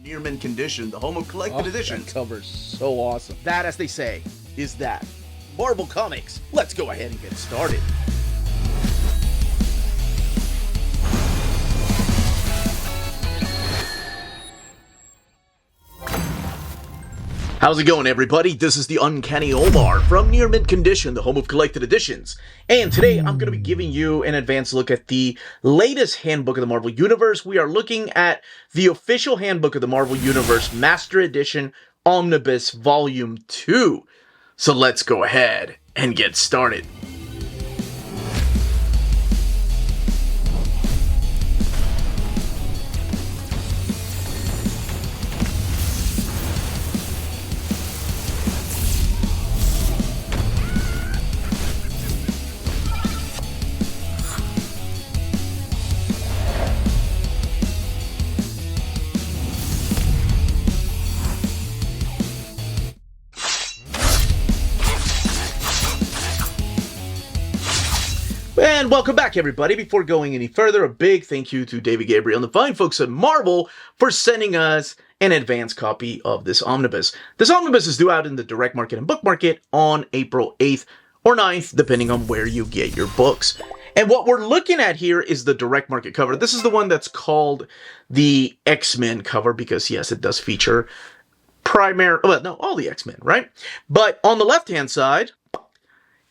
Near mint condition, the home of collected editions. That cover's so awesome. That, as they say, is that. Marvel Comics. Let's go ahead and get started. How's it going, everybody? This is the Uncanny Omar from Near Mint Condition, the home of collected editions. And today I'm going to be giving you an advanced look at the latest Handbook of the Marvel Universe. We are looking at the official Handbook of the Marvel Universe, Master Edition Omnibus Volume 2. So let's go ahead and get started. And welcome back, everybody. Before going any further, a big thank you to David Gabriel and the fine folks at Marvel for sending us an advanced copy of this omnibus. This omnibus is due out in the direct market and book market on April 8th or 9th, depending on where you get your books. And what we're looking at here is the direct market cover. This is the one that's called the X-Men cover because, yes, it does feature all the X-Men, right? But on the left-hand side,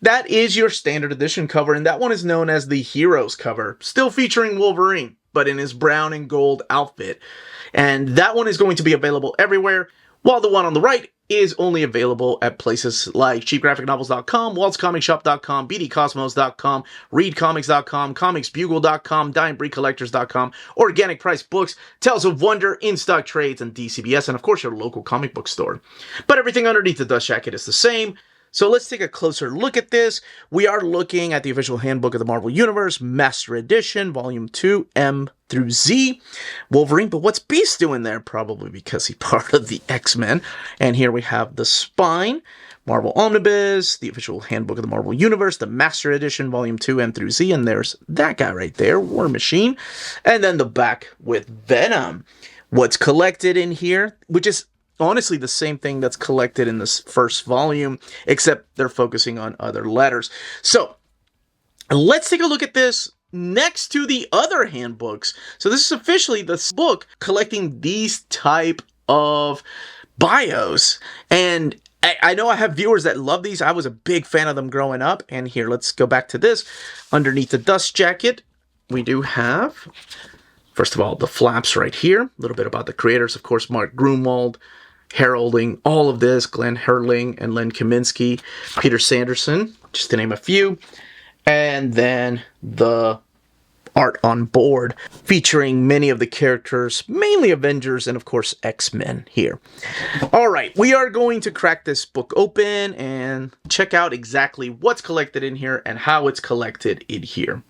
that is your standard edition cover, and that one is known as the Heroes cover, still featuring Wolverine, but in his brown and gold outfit. And that one is going to be available everywhere, while the one on the right is only available at places like cheapgraphicnovels.com, waltzcomicshop.com, bdcosmos.com, readcomics.com, comicsbugle.com, dyandbreedcollectors.com, Organic Price Books, Tales of Wonder, In-Stock Trades, and DCBS, and of course your local comic book store. But everything underneath the dust jacket is the same. So let's take a closer look at this. We are looking at the official Handbook of the Marvel Universe, Master Edition, Volume 2, M through Z. Wolverine, but what's Beast doing there? Probably because he's part of the X-Men. And here we have the spine, Marvel Omnibus, the official Handbook of the Marvel Universe, the Master Edition, Volume 2, M through Z. And there's that guy right there, War Machine. And then the back with Venom. What's collected in here, which is honestly the same thing that's collected in this first volume, except they're focusing on other letters. So let's take a look at this next to the other handbooks. So this is officially this book collecting these type of bios. And I know I have viewers that love these. I was a big fan of them growing up. And here, let's go back to this. Underneath the dust jacket, we do have, first of all, the flaps right here. A little bit about the creators, of course, Mark Grunwald, heralding all of this, Glenn Hurling and Len Kaminsky, Peter Sanderson, just to name a few. And then the art on board, featuring many of the characters, mainly Avengers and, of course, X-Men here. All right, we are going to crack this book open and check out exactly what's collected in here and how it's collected in here.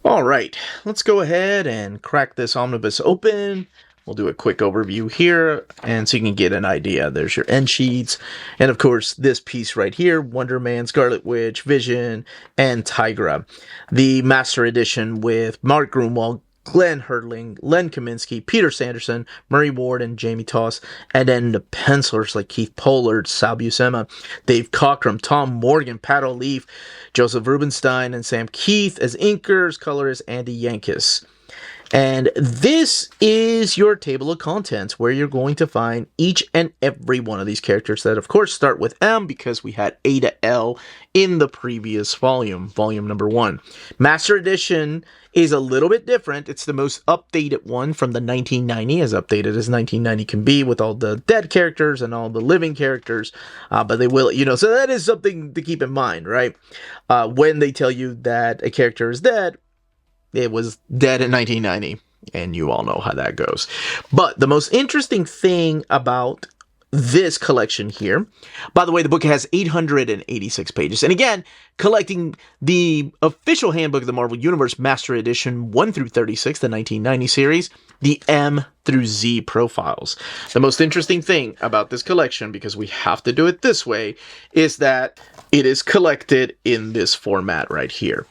All right, let's go ahead and crack this omnibus open. We'll do a quick overview here, and so you can get an idea. There's your end sheets, and of course, this piece right here, Wonder Man, Scarlet Witch, Vision, and Tigra. The Master Edition with Mark Grunwald, Glenn Hurling, Len Kaminsky, Peter Sanderson, Murray Ward, and Jamie Toss, and then the pencilers like Keith Pollard, Sal Buscema, Dave Cockrum, Tom Morgan, Pat O'Leaf, Joseph Rubinstein, and Sam Keith as inkers, colorist Andy Yankees. And this is your table of contents where you're going to find each and every one of these characters that, of course, start with M because we had A to L in the previous volume, volume number 1. Master Edition is a little bit different. It's the most updated one from the 1990, as updated as 1990 can be, with all the dead characters and all the living characters. But they will, so that is something to keep in mind, right? When they tell you that a character is dead, it was dead in 1990, and you all know how that goes. But the most interesting thing about this collection here, by the way, the book has 886 pages. And again, collecting the official Handbook of the Marvel Universe Master Edition 1 through 36, the 1990 series, the M through Z profiles. The most interesting thing about this collection, because we have to do it this way, is that it is collected in this format right here.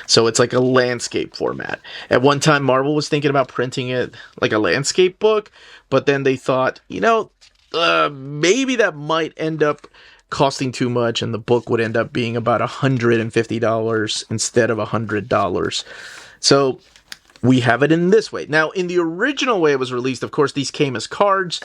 So it's like a landscape format. At one time, Marvel was thinking about printing it like a landscape book, but then they thought, maybe that might end up costing too much, and the book would end up being about $150 instead of $100. So we have it in this way. Now, in the original way it was released, of course, these came as cards,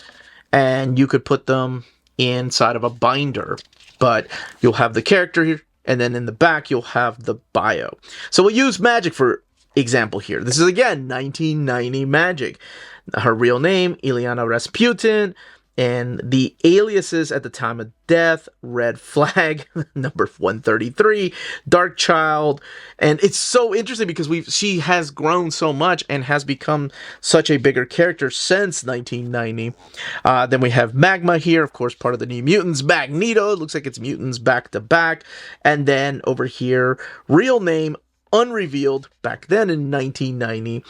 and you could put them inside of a binder. But you'll have the character here, and then in the back, you'll have the bio. So we'll use Magic for example here. This is, again, 1990 Magic. Her real name, Ileana Rasputin, and the aliases at the time of death: Red Flag, number 133, Dark Child. And it's so interesting because she has grown so much and has become such a bigger character since 1990. Then we have Magma here, of course, part of the New Mutants. Magneto, it looks like it's mutants back to back. And then over here, real name, unrevealed back then in 1990.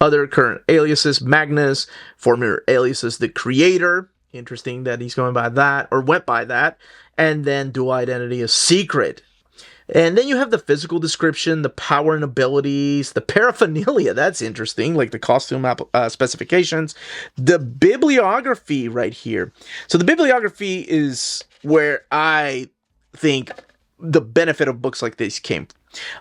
Other current aliases: Magnus, former aliases The Creator. Interesting that he's going by that, or went by that. And then dual identity is Secret. And then you have the physical description, the power and abilities, the paraphernalia. That's interesting, like the costume specifications. The bibliography right here. So the bibliography is where I think the benefit of books like this came.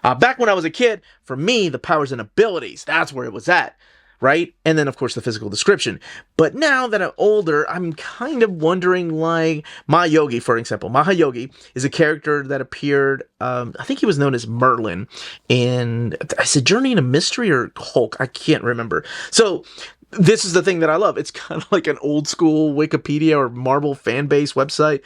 Back when I was a kid, for me, the powers and abilities, that's where it was at. Right? And then, of course, the physical description. But now that I'm older, I'm kind of wondering, like, Mahayogi, for example. Mahayogi is a character that appeared, I think he was known as Merlin in, I said Journey into Mystery or Hulk? I can't remember. So, this is the thing that I love. It's kind of like an old school Wikipedia or Marvel fan base website.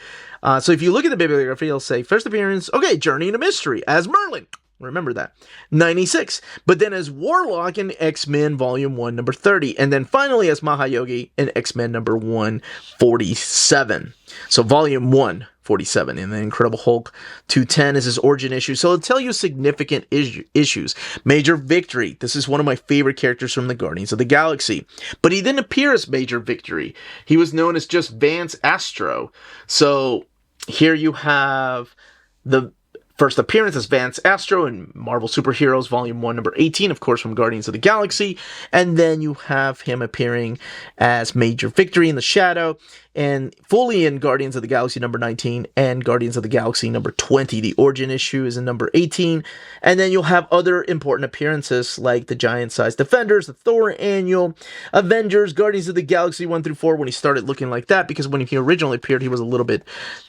So, if you look at the bibliography, it'll say, first appearance, okay, Journey into Mystery as Merlin. Remember that. 96. But then as Warlock in X-Men Volume 1, number 30. And then finally as Mahayogi in X-Men number 147. So Volume 147. And the Incredible Hulk 210 is his origin issue. So it'll tell you significant issues. Major Victory. This is one of my favorite characters from the Guardians of the Galaxy. But he didn't appear as Major Victory. He was known as just Vance Astro. So here you have the first appearance as Vance Astro in Marvel Superheroes Volume 1, number 18, of course, from Guardians of the Galaxy. And then you have him appearing as Major Victory in the Shadow, and fully in Guardians of the Galaxy number 19 and Guardians of the Galaxy number 20. The origin issue is in number 18. And then you'll have other important appearances like the Giant-Sized Defenders, the Thor Annual, Avengers, Guardians of the Galaxy 1 through 4, when he started looking like that, because when he originally appeared, he was a little bit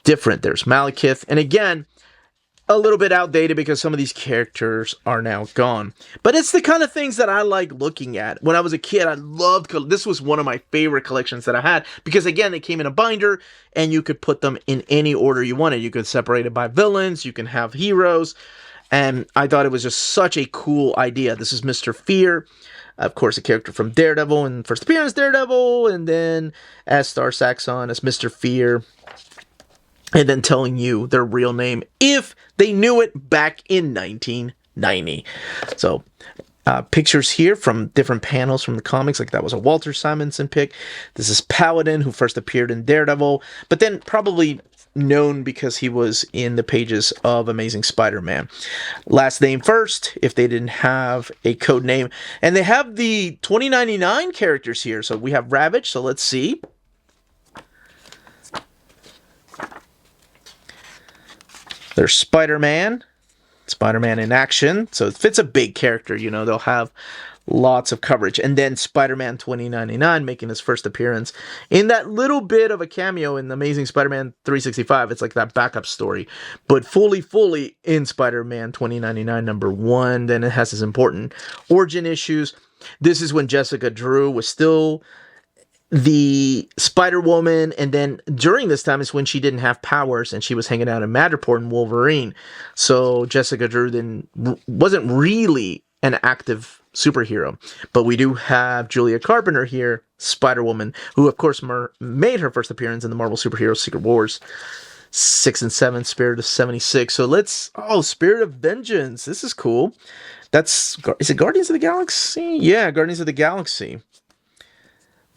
different. There's Malekith, and again, a little bit outdated because some of these characters are now gone. But it's the kind of things that I like looking at. When I was a kid, I loved, this was one of my favorite collections that I had, because again, they came in a binder and you could put them in any order you wanted. You could separate it by villains, you can have heroes, and I thought it was just such a cool idea. This is Mr. Fear, of course, a character from Daredevil, and first appearance Daredevil, and then as Star Saxon as Mr. Fear. And then telling you their real name if they knew it back in 1990. So, pictures here from different panels from the comics. Like that was a Walter Simonson pick. This is Paladin, who first appeared in Daredevil, but then probably known because he was in the pages of Amazing Spider-Man. Last name first, if they didn't have a code name. And they have the 2099 characters here. So we have Ravage, so let's see. There's Spider-Man in action. So if it's a big character, they'll have lots of coverage. And then Spider-Man 2099 making his first appearance in that little bit of a cameo in Amazing Spider-Man 365. It's like that backup story, but fully in Spider-Man 2099 number 1. Then it has his important origin issues. This is when Jessica Drew was still the Spider-Woman, and then during this time is when she didn't have powers and she was hanging out in Madripoor and Wolverine. So Jessica Drew then wasn't really an active superhero. But we do have Julia Carpenter here, Spider-Woman, who of course made her first appearance in the Marvel Superhero Secret Wars 6 and 7, Spirit of 76. So Spirit of Vengeance. This is cool. Is it Guardians of the Galaxy? Yeah, Guardians of the Galaxy.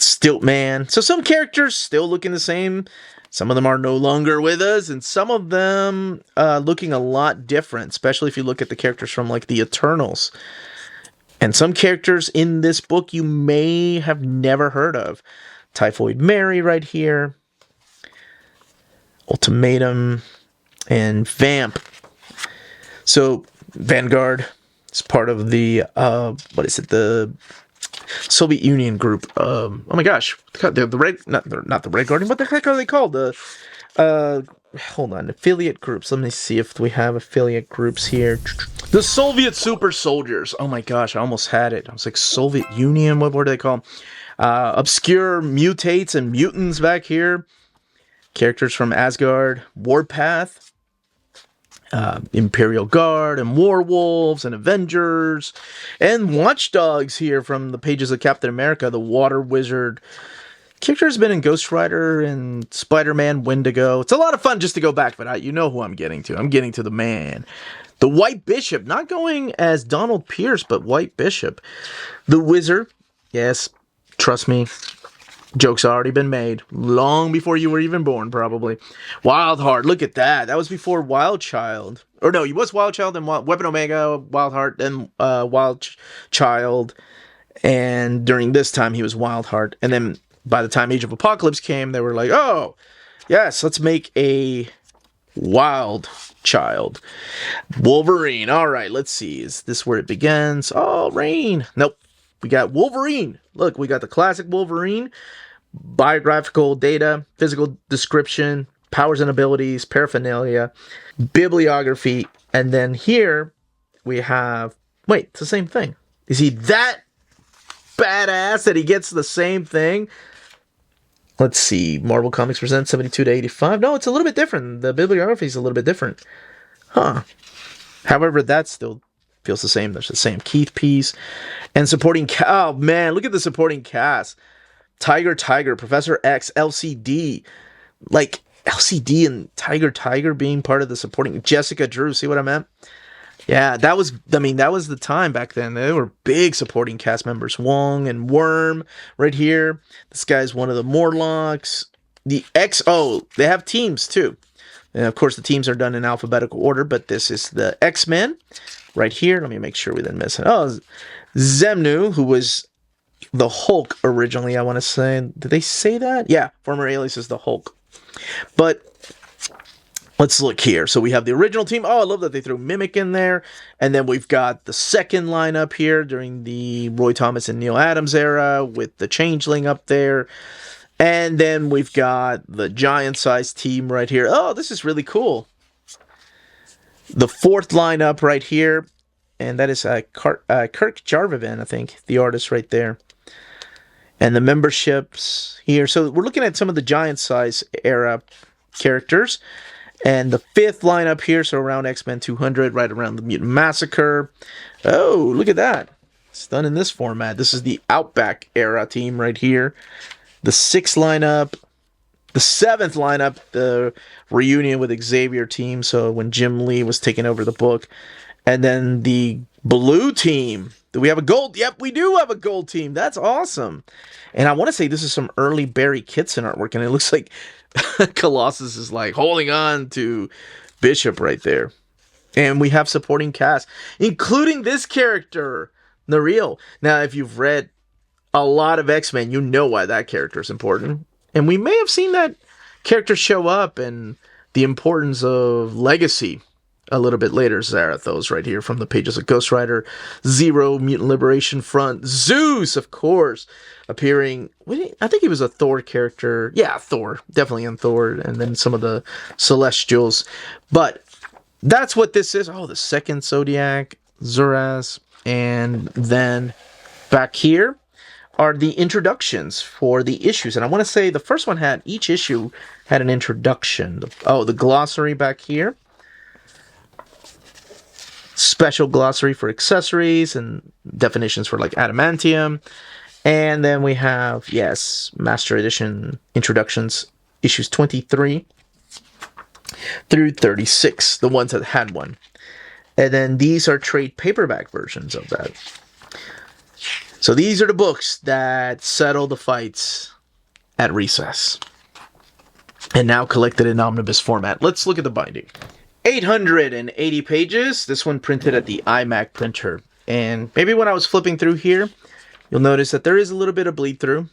Stiltman. So some characters still looking the same. Some of them are no longer with us, and some of them looking a lot different, especially if you look at the characters from like the Eternals. And some characters in this book you may have never heard of. Typhoid Mary right here. Ultimatum and Vamp. So Vanguard is part of the what is it? The Soviet Union group. Oh my gosh, the red, not the Red Guardian. What the heck are they called? The hold on, affiliate groups. Let me see if we have affiliate groups here. The Soviet Super Soldiers. Oh my gosh, I almost had it. I was like Soviet Union. What were they called? Obscure mutates and mutants back here. Characters from Asgard, Warpath, Imperial Guard, and Warwolves, and Avengers, and Watchdogs here from the pages of Captain America, the Water Wizard. Character has been in Ghost Rider and Spider-Man Wendigo. It's a lot of fun just to go back, but you know who I'm getting to. I'm getting to the man. The White Bishop, not going as Donald Pierce, but White Bishop. The Wizard, yes, trust me. Joke's already been made. Long before you were even born, probably. Wildheart, look at that. That was before Wild Child. Or no, he was Wild Child, then Weapon Omega, Wildheart, then Wild Child. And during this time, he was Wildheart. And then by the time Age of Apocalypse came, they were like, oh, yes, let's make a Wild Child. Wolverine. All right, let's see. Is this where it begins? Oh, Rain. Nope. We got Wolverine. Look, we got the classic Wolverine. Biographical data, physical description, powers and abilities, paraphernalia, bibliography, and then here we have... Wait, it's the same thing. Is he that badass that he gets the same thing? Let's see. Marvel Comics presents 72 to 85. No, it's a little bit different. The bibliography is a little bit different. Huh. However, that still feels the same. There's the same Keith piece. And supporting... Oh, man, look at the supporting cast. Tiger, Professor X, LCD. Like, LCD and Tiger being part of the supporting... Jessica Drew, see what I meant? Yeah, that was the time back then. They were big supporting cast members. Wong and Worm right here. This guy's one of the Morlocks. The XO, they have teams too. And of course, the teams are done in alphabetical order, but this is the X-Men right here. Let me make sure we didn't miss it. Oh, Zemnu, who was the Hulk originally, I want to say. Did they say that? Yeah, former alias is the Hulk. But let's look here. So we have the original team. Oh, I love that they threw Mimic in there. And then we've got the second lineup here during the Roy Thomas and Neil Adams era with the Changeling up there. And then we've got the giant-sized team right here. Oh, this is really cool. The fourth lineup right here. And that is Kirk Jarvivan, I think, the artist right there. And the memberships here. So we're looking at some of the giant-size era characters. And the fifth lineup here, so around X-Men 200, right around the Mutant Massacre. Oh, look at that. It's done in this format. This is the Outback era team right here. The sixth lineup. The seventh lineup, the reunion with Xavier team. So when Jim Lee was taking over the book. And then the blue team. Do we have a gold? Yep, we do have a gold team. That's awesome. And I want to say this is some early Barry Kitson artwork. And it looks like Colossus is like holding on to Bishop right there. And we have supporting cast, including this character, Nariel. Now, if you've read a lot of X-Men, you know why that character is important. And we may have seen that character show up and the importance of legacy a little bit later. Zarathos right here from the pages of Ghost Rider, Zero, Mutant Liberation Front, Zeus, of course, appearing. I think he was a Thor character. Yeah, Thor. Definitely in Thor. And then some of the Celestials. But that's what this is. Oh, the second Zodiac, Zuras. And then back here are the introductions for the issues. And I want to say the first one each issue had an introduction. Oh, the glossary back here. Special glossary for accessories and definitions for like adamantium. And then we have, yes, Master Edition introductions, issues 23 through 36, the ones that had one. And then these are trade paperback versions of that. So these are the books that settle the fights at recess. And now collected in omnibus format. Let's look at the binding. 880 pages. This one printed at the iMac printer. And maybe when I was flipping through here, you'll notice that there is a little bit of bleed through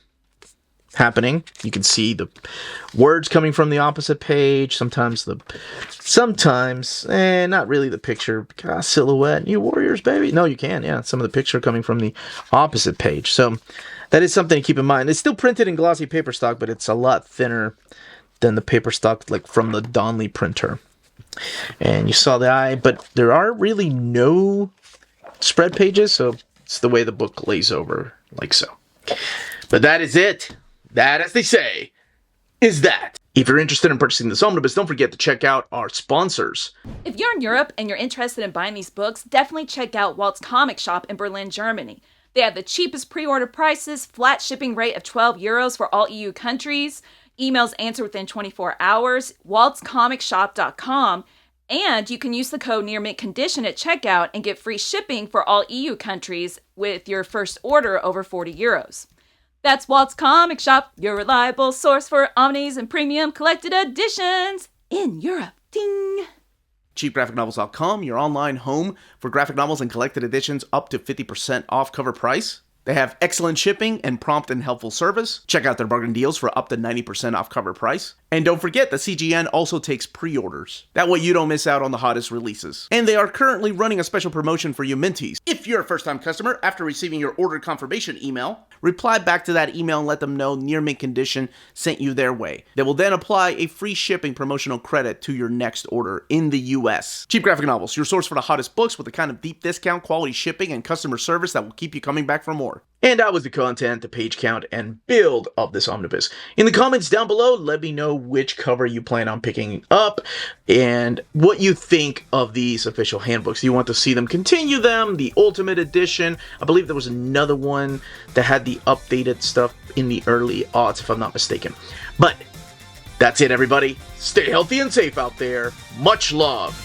happening. You can see the words coming from the opposite page. Sometimes, not really the picture. Silhouette, New Warriors, baby. No, you can, yeah. Some of the picture coming from the opposite page. So that is something to keep in mind. It's still printed in glossy paper stock, but it's a lot thinner than the paper stock like from the Donnelly printer. And you saw the eye, but there are really no spread pages, so it's the way the book lays over, like so. But that is it. That, as they say, is that. If you're interested in purchasing this omnibus, don't forget to check out our sponsors. If you're in Europe and you're interested in buying these books, definitely check out Walt's Comic Shop in Berlin, Germany. They have the cheapest pre-order prices, flat shipping rate of €12 for all EU countries, emails answered within 24 hours, waltscomicshop.com, and you can use the code nearmintcondition at checkout and get free shipping for all EU countries with your first order over €40. That's Walt's Comic Shop, your reliable source for omnis and premium collected editions in Europe. Ding! CheapGraphicNovels.com, your online home for graphic novels and collected editions up to 50% off cover price. They have excellent shipping and prompt and helpful service. Check out their bargain deals for up to 90% off cover price. And don't forget that CGN also takes pre-orders. That way you don't miss out on the hottest releases. And they are currently running a special promotion for you Minties. If you're a first-time customer, after receiving your order confirmation email, reply back to that email and let them know Near Mint Condition sent you their way. They will then apply a free shipping promotional credit to your next order in the US. Cheap Graphic Novels, your source for the hottest books with the kind of deep discount, quality shipping, and customer service that will keep you coming back for more. And that was the content, the page count, and build of this omnibus. In the comments down below, let me know which cover you plan on picking up and what you think of these official handbooks. Do you want to see them continue them? The Ultimate Edition. I believe there was another one that had the updated stuff in the early aughts, if I'm not mistaken. But that's it, everybody. Stay healthy and safe out there. Much love.